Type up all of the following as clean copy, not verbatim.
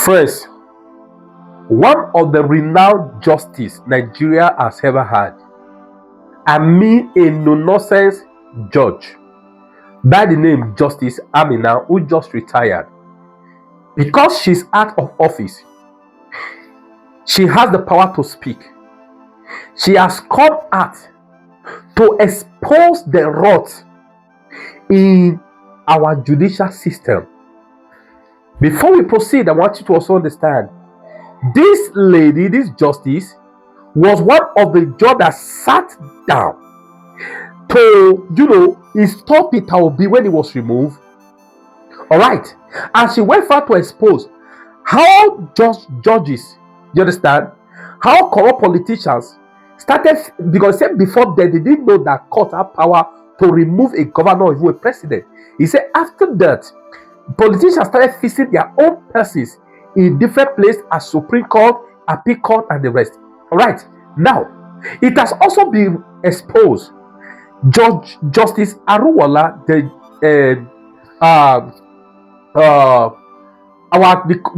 First, one of the renowned justice Nigeria has ever had, a no-nonsense judge by the name Justice Amina, who just retired. Because she's out of office, she has the power to speak. She has come out to expose the rot in our judicial system. Before we proceed, I want you to also understand, this lady, this justice, was one of the judges that sat down to, install Peter Obi when he was removed. Alright. And she went far to expose how judges, you understand, how corrupt politicians started, because he said before then they didn't know that court had power to remove a governor or even a president. He said after that, politicians started fixing their own persons in different places as Supreme Court, Appeal Court, and the rest. Alright. Now, it has also been exposed. Justice Aruwala, the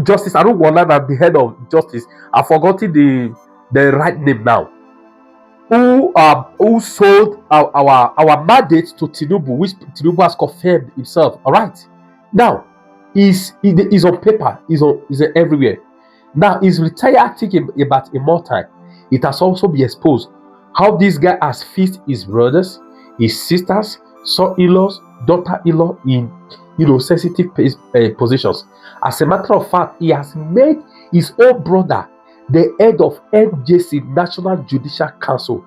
Justice Aruwala, that the head of justice, I've forgotten the right name now, who sold our mandate to Tinubu, which Tinubu has confirmed himself. All right, now is on paper, is everywhere. Now he's retired, thinking about a more time. It has also been exposed how this guy has fixed his brothers, his sisters, son-in-laws, daughter-in-law in sensitive positions. As a matter of fact, he has made his own brother the head of NJC, National Judicial Council.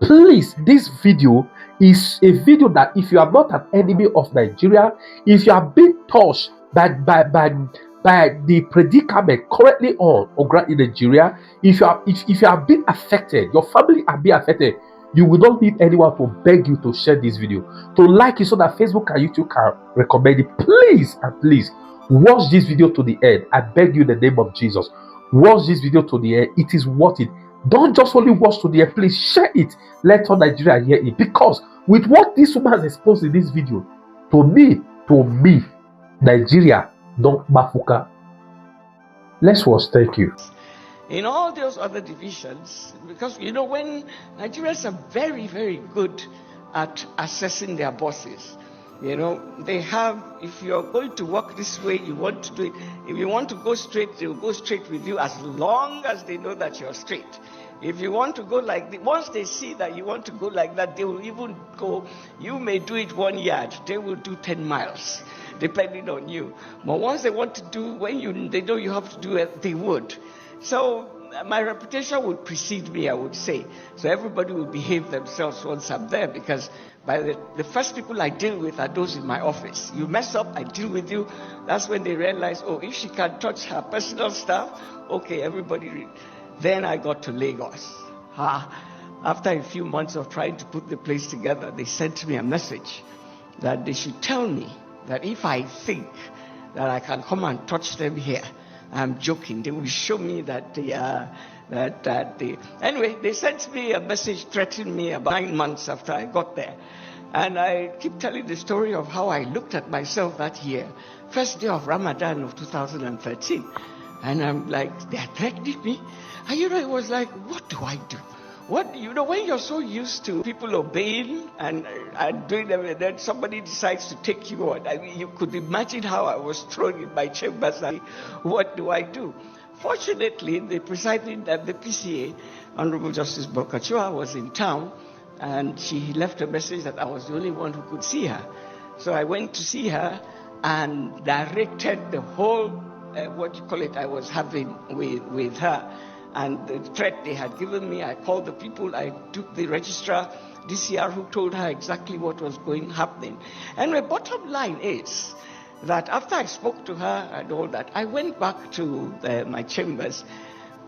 Please, this video is a video that if you are not an enemy of Nigeria, if you are being touched by the predicament currently on ground in Nigeria, if you are being affected, your family are being affected, you will not need anyone to beg you to share this video, to like it, so that Facebook and YouTube can recommend it. Please and please watch this video to the end. I beg you in the name of Jesus. Watch this video to the end. It is worth it. Don't just only watch to the end. Please share it. Let all Nigeria hear it. Because with what this woman has exposed in this video, to me, Nigeria don't bafuka. Let's watch. Thank you. In all those other divisions, because when Nigerians are very, very good at assessing their bosses. They have, if you're going to walk this way, you want to do it. If you want to go straight, they will go straight with you as long as they know that you're straight. If you want to go once they see that you want to go like that, they will even go, you may do it 1 yard, they will do 10 miles, depending on you. But once they want to do, when they know you have to do it, they would. So my reputation would precede me, I would say. So everybody will behave themselves once I'm there, because by the first people I deal with are those in my office. You mess up, I deal with you. That's when they realize, if she can touch her personal stuff, okay, everybody. Then I got to Lagos. After a few months of trying to put the place together, they sent me a message that they should tell me that if I think that I can come and touch them here, I'm joking. They will show me that anyway, they sent me a message threatening me about 9 months after I got there. And I keep telling the story of how I looked at myself that year, first day of Ramadan of 2013. And I'm like, they're threatening me. And it was like, what do I do? When you're so used to people obeying and doing them, and then somebody decides to take you on. I mean, you could imagine how I was thrown in my chambers. What do I do? Fortunately, the presiding at the PCA, Honorable Justice Bokachua, was in town, and she left a message that I was the only one who could see her. So I went to see her and directed the whole, I was having with her. And the threat they had given me, I called the people, I took the registrar, DCR, who told her exactly what was happening. And my bottom line is that after I spoke to her and all that, I went back to my chambers.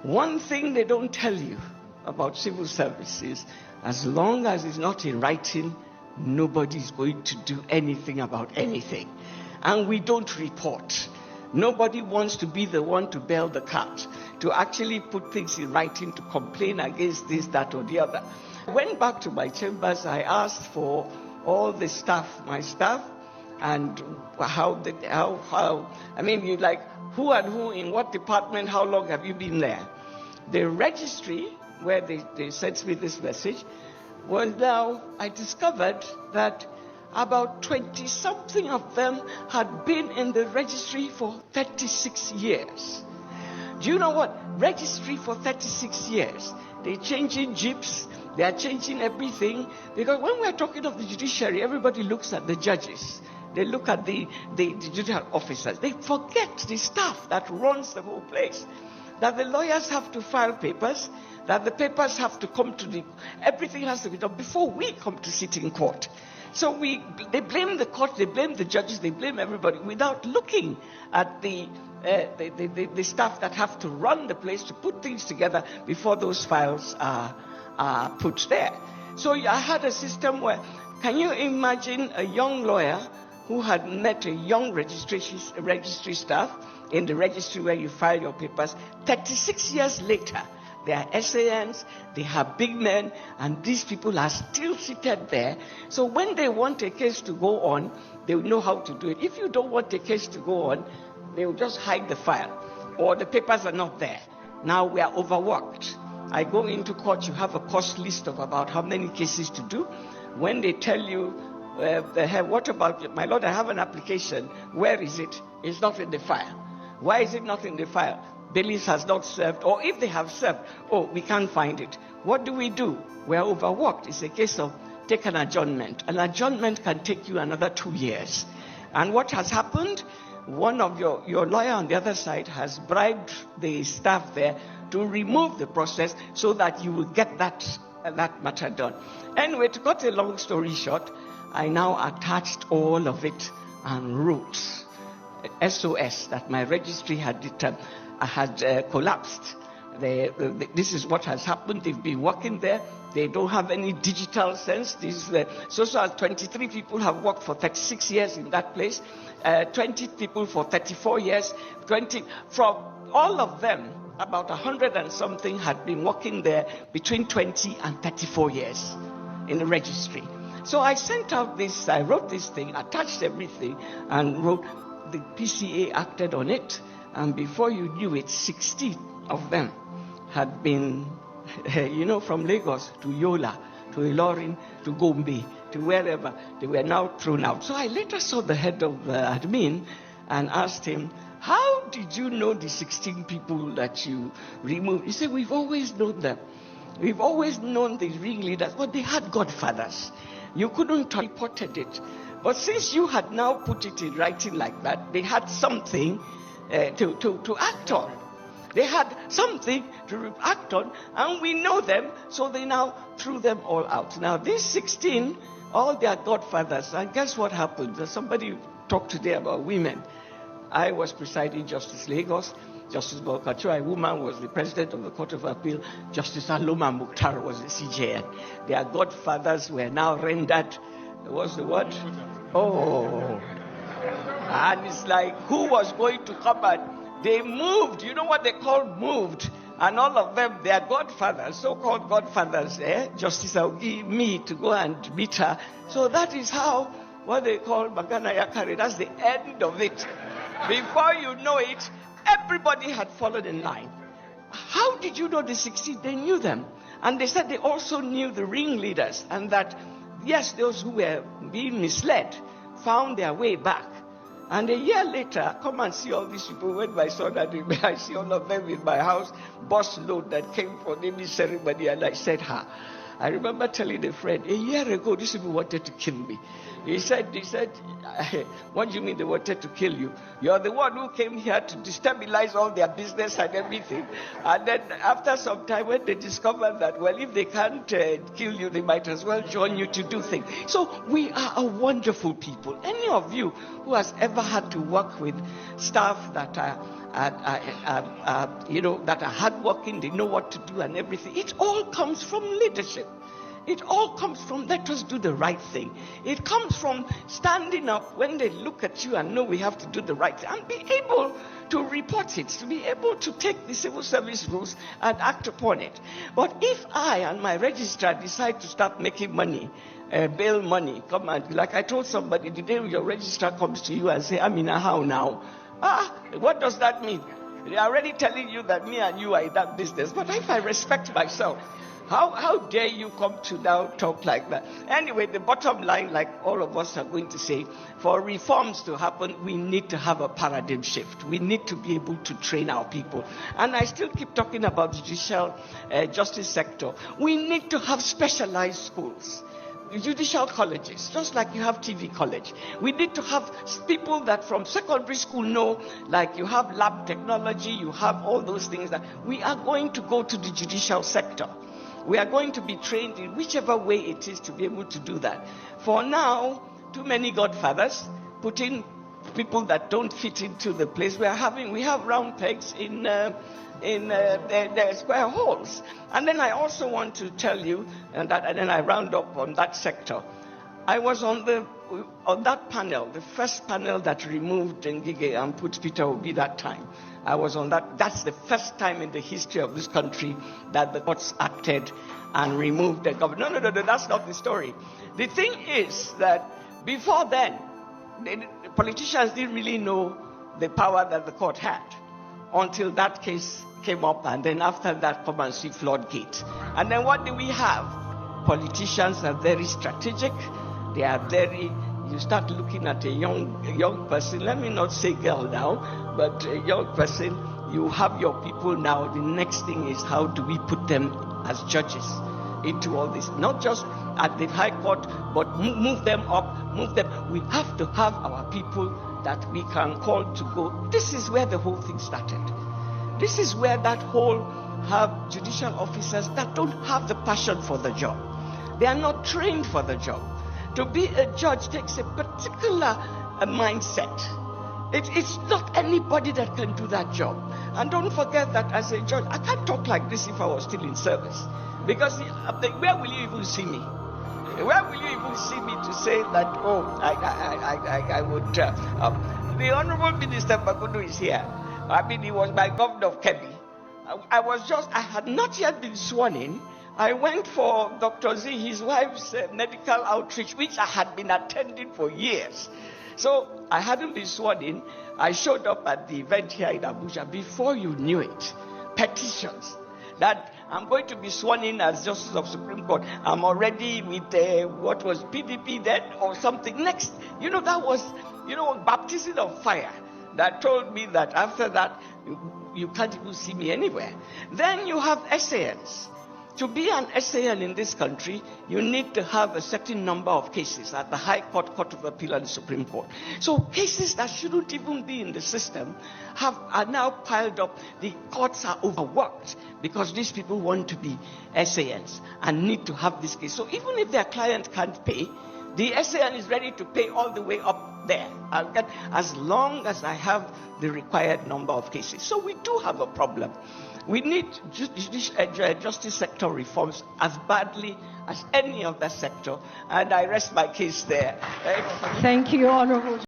One thing they don't tell you about civil service is, as long as it's not in writing, nobody's going to do anything about anything. And we don't report. Nobody wants to be the one to bail the cat, to actually put things in writing, to complain against this, that, or the other. I went back to my chambers. I asked for all the staff, my staff, and how, I mean, you like, who and who in what department, how long have you been there? The registry, where they sent me this message, well, now I discovered that about 20-something of them had been in the registry for 36 years. Do you know what? Registry for 36 years. They're changing jeeps, they are changing everything. Because when we're talking of the judiciary, everybody looks at the judges. They look at the judicial officers. They forget the staff that runs the whole place. That the lawyers have to file papers, that the papers have to come to everything has to be done before we come to sit in court. So they blame the court, they blame the judges, they blame everybody without looking at the staff that have to run the place to put things together before those files are put there. So I had a system where, can you imagine a young lawyer who had met a young registry staff in the registry where you file your papers? 36 years later, they are SANs, they have big men, and these people are still seated there. So when they want a case to go on, they will know how to do it. If you don't want a case to go on, they will just hide the file, or the papers are not there. Now we are overworked. I go into court, you have a cost list of about how many cases to do. When they tell you, what about, my lord, I have an application, where is it? It's not in the file. Why is it not in the file? Bailiffs has not served, or if they have served, we can't find it. What do? We're overworked. It's a case of take an adjournment. An adjournment can take you another 2 years. And what has happened? One of your lawyer on the other side has bribed the staff there to remove the process so that you will get that matter done. Anyway, to cut a long story short, I now attached all of it and wrote SOS that my registry had collapsed. This is what has happened. They've been working there. They don't have any digital sense. So 23 people have worked for 36 years in that place. 20 people for 34 years. From all of them, about 100 and something had been working there between 20 and 34 years in the registry. So I sent out this, I wrote this thing, attached everything, and wrote, the PCA acted on it, and before you knew it, 60 of them had been, from Lagos to Yola, to Ilorin, to Gombe, to wherever. They were now thrown out. So I later saw the head of admin and asked him, how did you know the 16 people that you removed? He said, we've always known them. We've always known the ringleaders, but they had godfathers. You couldn't have reported it. But since you had now put it in writing like that, they had something to act on. They had something to act on, and we know them, so they now threw them all out. Now, these 16, all their godfathers, and guess what happened? Somebody talked today about women. I was presiding Justice Lagos. Justice Bolkacho, a woman, was the president of the Court of Appeal. Justice Aloma Mukhtar was the CJN. Their godfathers were now rendered, what's the word? Oh. And it's like, who was going to come and they moved? You know what they call moved? And all of them, their godfathers, so-called godfathers, Justice Augie, me, to go and meet her. So that is how, what they call Magana Yakari, that's the end of it. Before you know it, everybody had fallen in line. How did you know the 16? They knew them. And they said they also knew the ringleaders, and that, yes, those who were being misled found their way back. And a year later, come and see all these people. When my son had me, I see all of them in my house, bus load that came for naming ceremony, and I said, I remember telling a friend, a year ago, these people wanted to kill me. He said, what do you mean they wanted to kill you? You're the one who came here to destabilize all their business and everything. And then after some time, when they discovered that, well, if they can't kill you, they might as well join you to do things. So we are a wonderful people. Any of you who has ever had to work with staff that are that are hardworking, they know what to do and everything, it all comes from leadership. It all comes from let us do the right thing. It comes from standing up when they look at you and know we have to do the right thing and be able to report it, to be able to take the civil service rules and act upon it. But if I and my registrar decide to start making money, bail money, come and, like I told somebody, the day your registrar comes to you and say, I'm in a how now? What does that mean? They are already telling you that me and you are in that business. But if I respect myself, how dare you come to now talk like that? Anyway, the bottom line, like all of us are going to say, for reforms to happen, we need to have a paradigm shift. We need to be able to train our people. And I still keep talking about the judicial justice sector. We need to have specialized schools. Judicial colleges, just like you have TV college. We need to have people that from secondary school know, like you have lab technology, you have all those things, that we are going to go to the judicial sector. We are going to be trained in whichever way it is to be able to do that. For now, too many godfathers putting people that don't fit into the place we are having. We have round pegs in the square holes. And then I also want to tell you, and then I round up on that sector. I was on that panel, the first panel that removed Ngige and put Peter Obi that time. I was on that. That's the first time in the history of this country that the courts acted and removed the government. No, that's not the story. The thing is that before then, the politicians didn't really know the power that the court had until that case came up, and then after that, come and see floodgate. And then what do we have? Politicians are very strategic. They are very. You start looking at a young person. Let me not say girl now, but a young person. You have your people now. The next thing is how do we put them as judges into all this? Not just at the High Court, but move them up, move them. We have to have our people that we can call to go. This is where the whole thing started. This is where that whole have judicial officers that don't have the passion for the job. They are not trained for the job. To be a judge takes a particular mindset. It's not anybody that can do that job. And don't forget that as a judge, I can't talk like this if I was still in service. Because where will you even see me? Where will you even see me to say that, I would... the Honorable Minister Bagudu is here. I mean, he was my governor of Kebbi. I had not yet been sworn in. I went for Dr. Z, his wife's medical outreach, which I had been attending for years. So I hadn't been sworn in. I showed up at the event here in Abuja. Before you knew it, petitions that I'm going to be sworn in as Justice of Supreme Court. I'm already with what was PDP then or something next. That was, baptism of fire that told me that after that, you can't even see me anywhere. Then you have SANs. To be an SAN in this country, you need to have a certain number of cases at the High Court, Court of Appeal, and the Supreme Court. So cases that shouldn't even be in the system are now piled up. The courts are overworked because these people want to be SANs and need to have this case. So even if their client can't pay, the SAN is ready to pay all the way up there. I'll get as long as I have the required number of cases. So we do have a problem. We need justice sector reforms as badly as any other sector. And I rest my case there. Thank you, Honorable.